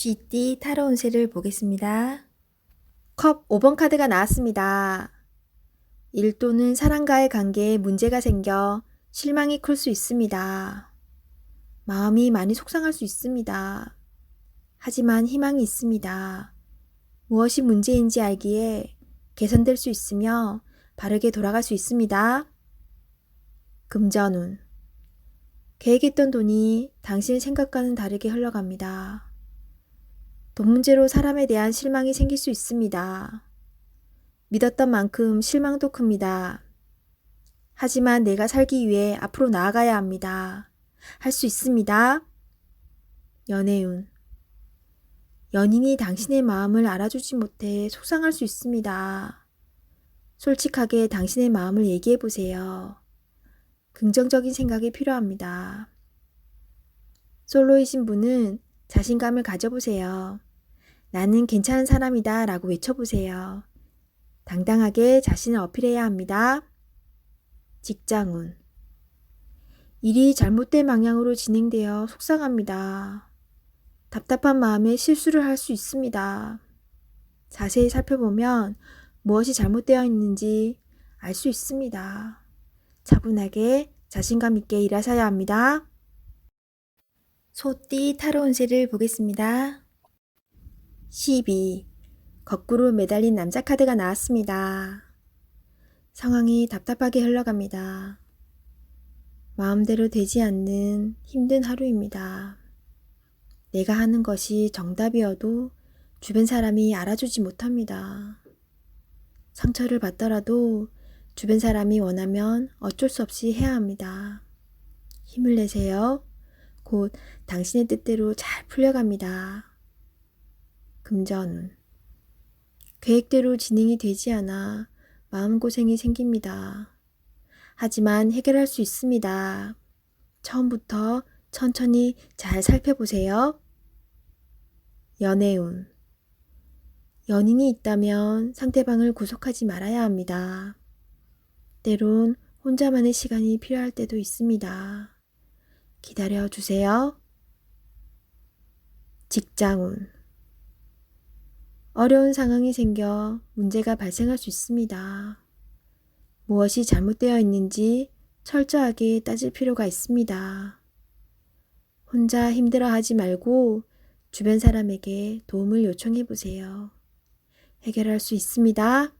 GT 타로 운세를 보겠습니다. 컵 5번 카드가 나왔습니다. 일 또는 사람과의 관계에 문제가 생겨 실망이 클 수 있습니다. 마음이 많이 속상할 수 있습니다. 하지만 희망이 있습니다. 무엇이 문제인지 알기에 개선될 수 있으며 바르게 돌아갈 수 있습니다. 금전운. 계획했던 돈이 당신의 생각과는 다르게 흘러갑니다. 돈 문제로 사람에 대한 실망이 생길 수 있습니다. 믿었던 만큼 실망도 큽니다. 하지만 내가 살기 위해 앞으로 나아가야 합니다. 할 수 있습니다. 연애운. 연인이 당신의 마음을 알아주지 못해 속상할 수 있습니다. 솔직하게 당신의 마음을 얘기해 보세요. 긍정적인 생각이 필요합니다. 솔로이신 분은 자신감을 가져보세요. 나는 괜찮은 사람이다 라고 외쳐보세요. 당당하게 자신을 어필해야 합니다. 직장운. 일이 잘못된 방향으로 진행되어 속상합니다. 답답한 마음에 실수를 할 수 있습니다. 자세히 살펴보면 무엇이 잘못되어 있는지 알 수 있습니다. 차분하게 자신감 있게 일하셔야 합니다. 소띠 타로 운세를 보겠습니다. 12. 거꾸로 매달린 남자 카드가 나왔습니다. 상황이 답답하게 흘러갑니다. 마음대로 되지 않는 힘든 하루입니다. 내가 하는 것이 정답이어도 주변 사람이 알아주지 못합니다. 상처를 받더라도 주변 사람이 원하면 어쩔 수 없이 해야 합니다. 힘을 내세요. 곧 당신의 뜻대로 잘 풀려갑니다. 금전운. 계획대로 진행이 되지 않아 마음고생이 생깁니다. 하지만 해결할 수 있습니다. 처음부터 천천히 잘 살펴보세요. 연애운. 연인이 있다면 상대방을 구속하지 말아야 합니다. 때론 혼자만의 시간이 필요할 때도 있습니다. 기다려 주세요. 직장운. 어려운 상황이 생겨 문제가 발생할 수 있습니다. 무엇이 잘못되어 있는지 철저하게 따질 필요가 있습니다. 혼자 힘들어하지 말고 주변 사람에게 도움을 요청해 보세요. 해결할 수 있습니다.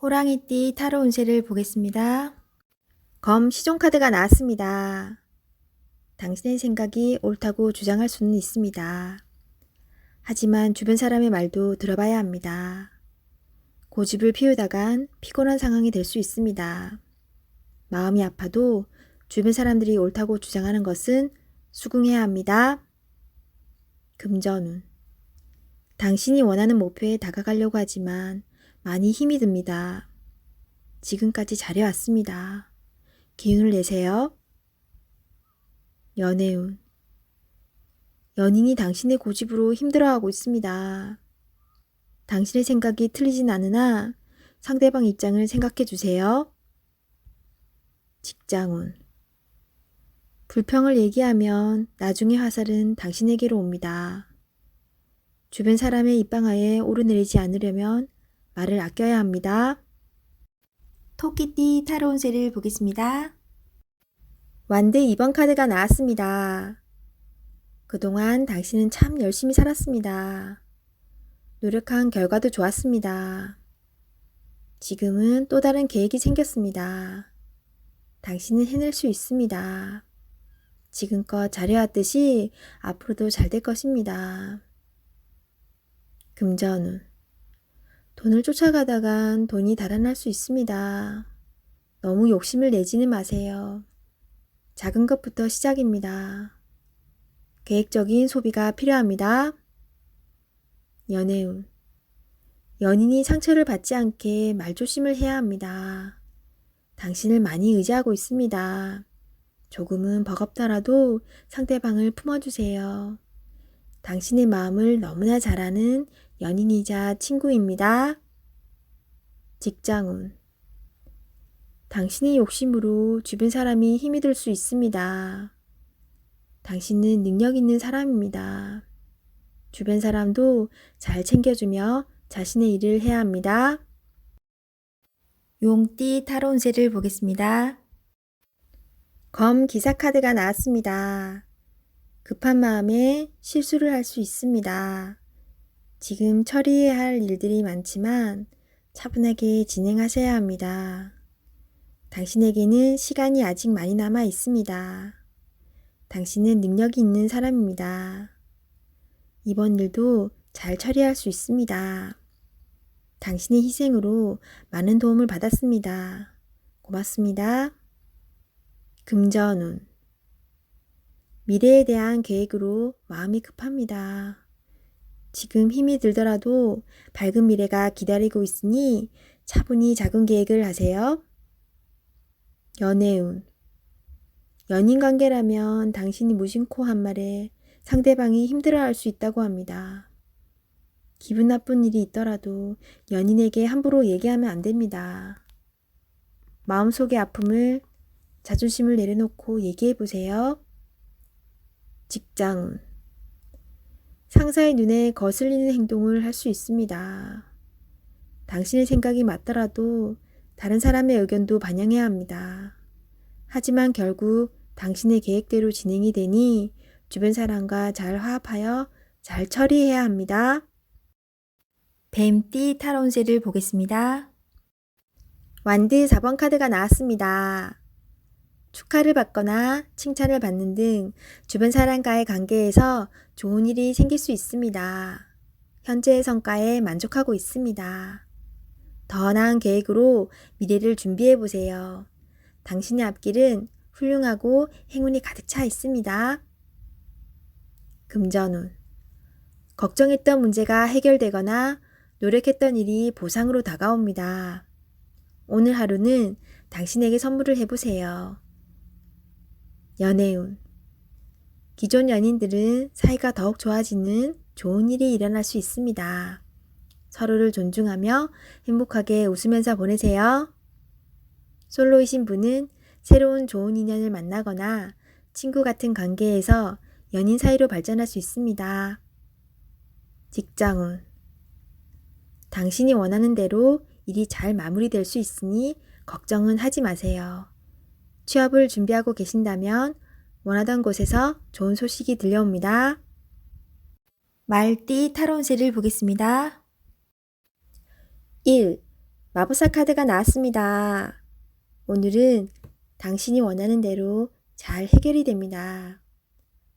호랑이띠 타로 운세를 보겠습니다. 검 시종 카드가 나왔습니다. 당신의 생각이 옳다고 주장할 수는 있습니다. 하지만 주변 사람의 말도 들어봐야 합니다. 고집을 피우다간 피곤한 상황이 될 수 있습니다. 마음이 아파도 주변 사람들이 옳다고 주장하는 것은 수긍해야 합니다. 금전운. 당신이 원하는 목표에 다가가려고 하지만 많이 힘이 듭니다. 지금까지 잘해왔습니다. 기운을 내세요. 연애운. 연인이 당신의 고집으로 힘들어하고 있습니다. 당신의 생각이 틀리진 않으나 상대방 입장을 생각해 주세요. 직장운. 불평을 얘기하면 나중에 화살은 당신에게로 옵니다. 주변 사람의 입방아에 오르내리지 않으려면 말을 아껴야 합니다. 토끼띠 타로 운세를 보겠습니다. 완드 2번 카드가 나왔습니다. 그동안 당신은 참 열심히 살았습니다. 노력한 결과도 좋았습니다. 지금은 또 다른 계획이 생겼습니다. 당신은 해낼 수 있습니다. 지금껏 잘해왔듯이 앞으로도 잘 될 것입니다. 금전운. 돈을 쫓아가다간 돈이 달아날 수 있습니다. 너무 욕심을 내지는 마세요. 작은 것부터 시작입니다. 계획적인 소비가 필요합니다. 연애운. 연인이 상처를 받지 않게 말조심을 해야 합니다. 당신을 많이 의지하고 있습니다. 조금은 버겁더라도 상대방을 품어주세요. 당신의 마음을 너무나 잘 아는 연인이자 친구입니다. 직장운. 당신의 욕심으로 주변 사람이 힘이 들 수 있습니다. 당신은 능력 있는 사람입니다. 주변 사람도 잘 챙겨주며 자신의 일을 해야 합니다. 용띠 타로 운세를 보겠습니다. 검 기사 카드가 나왔습니다. 급한 마음에 실수를 할 수 있습니다. 지금 처리해야 할 일들이 많지만 차분하게 진행하셔야 합니다. 당신에게는 시간이 아직 많이 남아 있습니다. 당신은 능력이 있는 사람입니다. 이번 일도 잘 처리할 수 있습니다. 당신의 희생으로 많은 도움을 받았습니다. 고맙습니다. 금전운. 미래에 대한 계획으로 마음이 급합니다. 지금 힘이 들더라도 밝은 미래가 기다리고 있으니 차분히 작은 계획을 하세요. 연애운. 연인 관계라면 당신이 무심코 한 말에 상대방이 힘들어할 수 있다고 합니다. 기분 나쁜 일이 있더라도 연인에게 함부로 얘기하면 안 됩니다. 마음속의 아픔을, 자존심을 내려놓고 얘기해 보세요. 직장운. 상사의 눈에 거슬리는 행동을 할 수 있습니다. 당신의 생각이 맞더라도 다른 사람의 의견도 반영해야 합니다. 하지만 결국 당신의 계획대로 진행이 되니 주변 사람과 잘 화합하여 잘 처리해야 합니다. 뱀띠 타로 운세를 보겠습니다. 완드 4번 카드가 나왔습니다. 축하를 받거나 칭찬을 받는 등 주변 사람과의 관계에서 좋은 일이 생길 수 있습니다. 현재의 성과에 만족하고 있습니다. 더 나은 계획으로 미래를 준비해 보세요. 당신의 앞길은 훌륭하고 행운이 가득 차 있습니다. 금전운. 걱정했던 문제가 해결되거나 노력했던 일이 보상으로 다가옵니다. 오늘 하루는 당신에게 선물을 해보세요. 연애운. 기존 연인들은 사이가 더욱 좋아지는 좋은 일이 일어날 수 있습니다. 서로를 존중하며 행복하게 웃으면서 보내세요. 솔로이신 분은 새로운 좋은 인연을 만나거나 친구 같은 관계에서 연인 사이로 발전할 수 있습니다. 직장운. 당신이 원하는 대로 일이 잘 마무리될 수 있으니 걱정은 하지 마세요. 취업을 준비하고 계신다면 원하던 곳에서 좋은 소식이 들려옵니다. 말띠 타로 운세를 보겠습니다. 1. 마법사 카드가 나왔습니다. 오늘은 당신이 원하는 대로 잘 해결이 됩니다.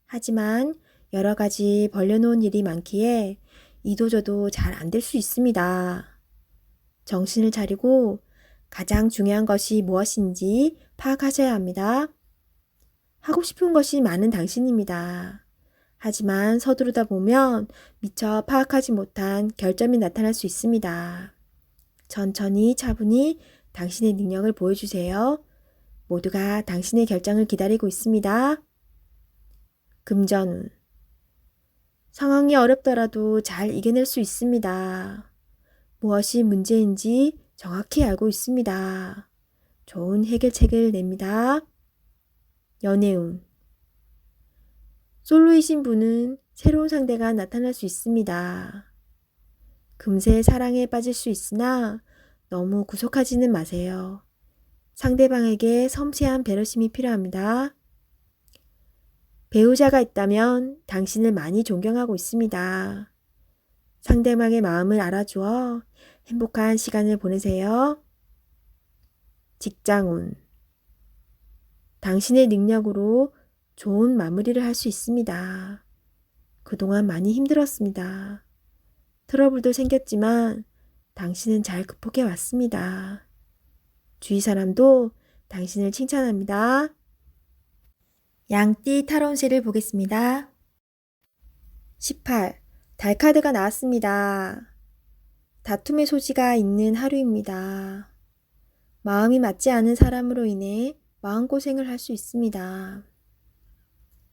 하지만 여러 가지 벌려놓은 일이 많기에 이도저도 잘 안 될 수 있습니다. 정신을 차리고 가장 중요한 것이 무엇인지 파악하셔야 합니다. 하고 싶은 것이 많은 당신입니다. 하지만 서두르다 보면 미처 파악하지 못한 결점이 나타날 수 있습니다. 천천히 차분히 당신의 능력을 보여주세요. 모두가 당신의 결정을 기다리고 있습니다. 금전운. 상황이 어렵더라도 잘 이겨낼 수 있습니다. 무엇이 문제인지 정확히 알고 있습니다. 좋은 해결책을 냅니다. 연애운. 솔로이신 분은 새로운 상대가 나타날 수 있습니다. 금세 사랑에 빠질 수 있으나 너무 구속하지는 마세요. 상대방에게 섬세한 배려심이 필요합니다. 배우자가 있다면 당신을 많이 존경하고 있습니다. 상대방의 마음을 알아주어 행복한 시간을 보내세요. 직장운. 당신의 능력으로 좋은 마무리를 할 수 있습니다. 그동안 많이 힘들었습니다. 트러블도 생겼지만 당신은 잘 극복해 왔습니다. 주위 사람도 당신을 칭찬합니다. 양띠 타로 운세를 보겠습니다. 18. 달 카드가 나왔습니다. 다툼의 소지가 있는 하루입니다. 마음이 맞지 않은 사람으로 인해 마음고생을 할 수 있습니다.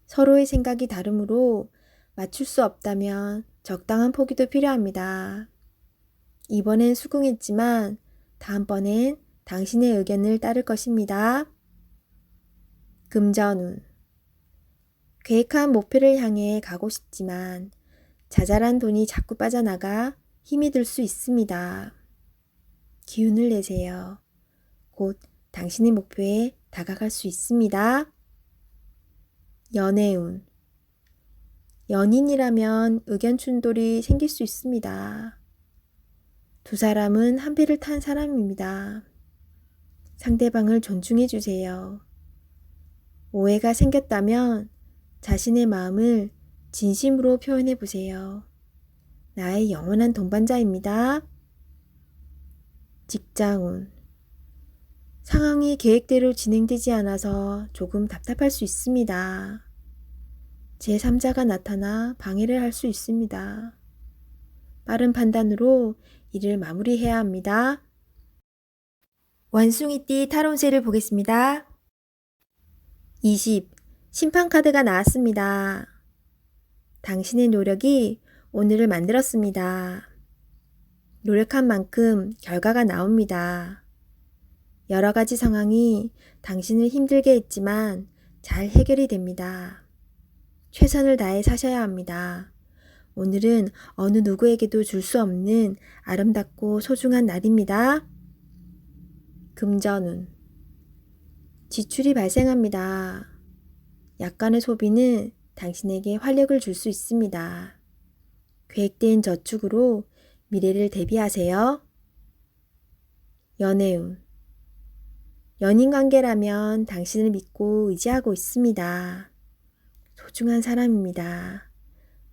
서로의 생각이 다르므로 맞출 수 없다면 적당한 포기도 필요합니다. 이번엔 수긍했지만 다음번엔 당신의 의견을 따를 것입니다. 금전운. 계획한 목표를 향해 가고 싶지만 자잘한 돈이 자꾸 빠져나가 힘이 들 수 있습니다. 기운을 내세요. 곧 당신의 목표에 다가갈 수 있습니다. 연애운. 연인이라면 의견 충돌이 생길 수 있습니다. 두 사람은 한 배를 탄 사람입니다. 상대방을 존중해 주세요. 오해가 생겼다면 자신의 마음을 진심으로 표현해 보세요. 나의 영원한 동반자입니다. 직장운. 상황이 계획대로 진행되지 않아서 조금 답답할 수 있습니다. 제3자가 나타나 방해를 할 수 있습니다. 빠른 판단으로 일을 마무리해야 합니다. 원숭이띠 타로운세를 보겠습니다. 20. 심판카드가 나왔습니다. 당신의 노력이 오늘을 만들었습니다. 노력한 만큼 결과가 나옵니다. 여러 가지 상황이 당신을 힘들게 했지만 잘 해결이 됩니다. 최선을 다해 사셔야 합니다. 오늘은 어느 누구에게도 줄 수 없는 아름답고 소중한 날입니다. 금전운. 지출이 발생합니다. 약간의 소비는 당신에게 활력을 줄 수 있습니다. 계획된 저축으로 미래를 대비하세요. 연애운. 연인관계라면 당신을 믿고 의지하고 있습니다. 소중한 사람입니다.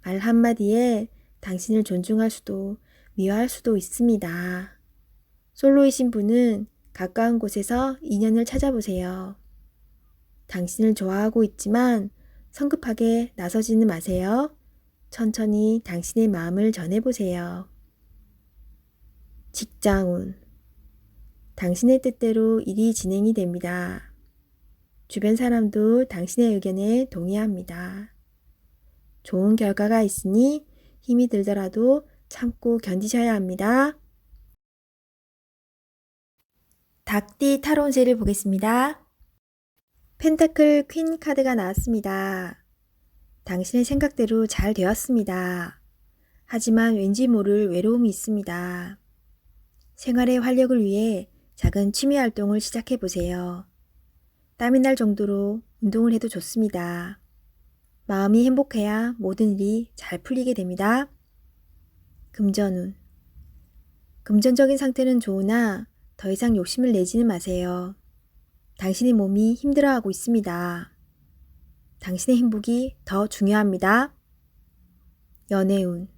말 한마디에 당신을 존중할 수도 미워할 수도 있습니다. 솔로이신 분은 가까운 곳에서 인연을 찾아보세요. 당신을 좋아하고 있지만 성급하게 나서지는 마세요. 천천히 당신의 마음을 전해보세요. 직장운. 당신의 뜻대로 일이 진행이 됩니다. 주변 사람도 당신의 의견에 동의합니다. 좋은 결과가 있으니 힘이 들더라도 참고 견디셔야 합니다. 닭띠 타로운세를 보겠습니다. 펜타클 퀸 카드가 나왔습니다. 당신의 생각대로 잘 되었습니다. 하지만 왠지 모를 외로움이 있습니다. 생활의 활력을 위해 작은 취미 활동을 시작해 보세요. 땀이 날 정도로 운동을 해도 좋습니다. 마음이 행복해야 모든 일이 잘 풀리게 됩니다. 금전운. 금전적인 상태는 좋으나 더 이상 욕심을 내지는 마세요. 당신의 몸이 힘들어하고 있습니다. 당신의 행복이 더 중요합니다. 연애운.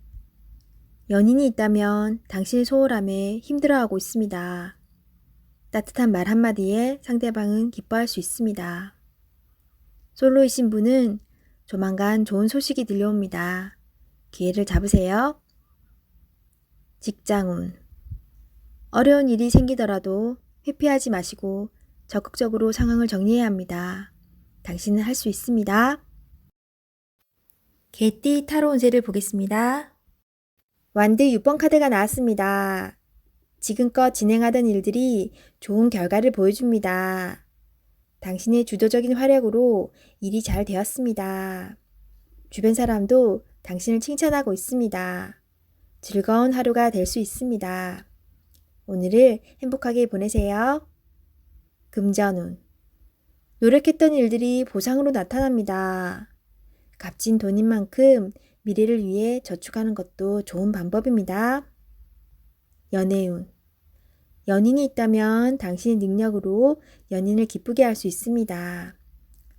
연인이 있다면 당신의 소홀함에 힘들어하고 있습니다. 따뜻한 말 한마디에 상대방은 기뻐할 수 있습니다. 솔로이신 분은 조만간 좋은 소식이 들려옵니다. 기회를 잡으세요. 직장운. 어려운 일이 생기더라도 회피하지 마시고 적극적으로 상황을 정리해야 합니다. 당신은 할 수 있습니다. 개띠 타로 운세를 보겠습니다. 완드 6번 카드가 나왔습니다. 지금껏 진행하던 일들이 좋은 결과를 보여줍니다. 당신의 주도적인 활약으로 일이 잘 되었습니다. 주변 사람도 당신을 칭찬하고 있습니다. 즐거운 하루가 될 수 있습니다. 오늘을 행복하게 보내세요. 금전운. 노력했던 일들이 보상으로 나타납니다. 값진 돈인 만큼 미래를 위해 저축하는 것도 좋은 방법입니다. 연애운. 연인이 있다면 당신의 능력으로 연인을 기쁘게 할 수 있습니다.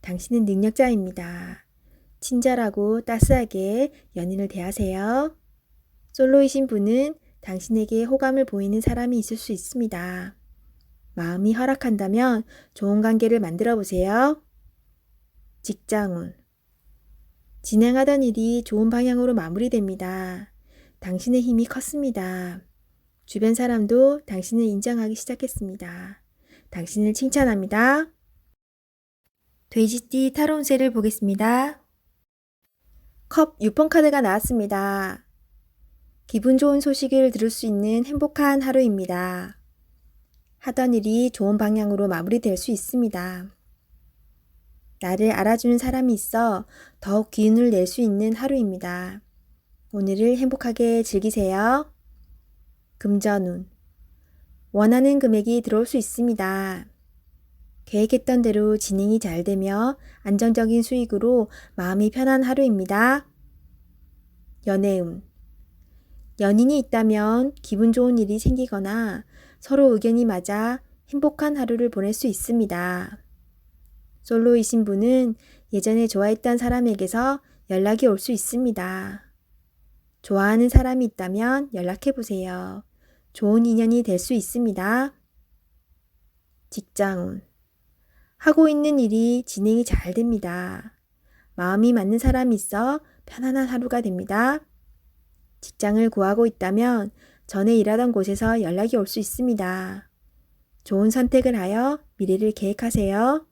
당신은 능력자입니다. 친절하고 따스하게 연인을 대하세요. 솔로이신 분은 당신에게 호감을 보이는 사람이 있을 수 있습니다. 마음이 허락한다면 좋은 관계를 만들어 보세요. 직장운. 진행하던 일이 좋은 방향으로 마무리됩니다. 당신의 힘이 컸습니다. 주변 사람도 당신을 인정하기 시작했습니다. 당신을 칭찬합니다. 돼지띠 타로 운세를 보겠습니다. 컵 6번 카드가 나왔습니다. 기분 좋은 소식을 들을 수 있는 행복한 하루입니다. 하던 일이 좋은 방향으로 마무리될 수 있습니다. 나를 알아주는 사람이 있어 더욱 기운을 낼 수 있는 하루입니다. 오늘을 행복하게 즐기세요. 금전운. 원하는 금액이 들어올 수 있습니다. 계획했던 대로 진행이 잘 되며 안정적인 수익으로 마음이 편한 하루입니다. 연애운. 연인이 있다면 기분 좋은 일이 생기거나 서로 의견이 맞아 행복한 하루를 보낼 수 있습니다. 솔로이신 분은 예전에 좋아했던 사람에게서 연락이 올 수 있습니다. 좋아하는 사람이 있다면 연락해보세요. 좋은 인연이 될 수 있습니다. 직장운. 하고 있는 일이 진행이 잘 됩니다. 마음이 맞는 사람이 있어 편안한 하루가 됩니다. 직장을 구하고 있다면 전에 일하던 곳에서 연락이 올 수 있습니다. 좋은 선택을 하여 미래를 계획하세요.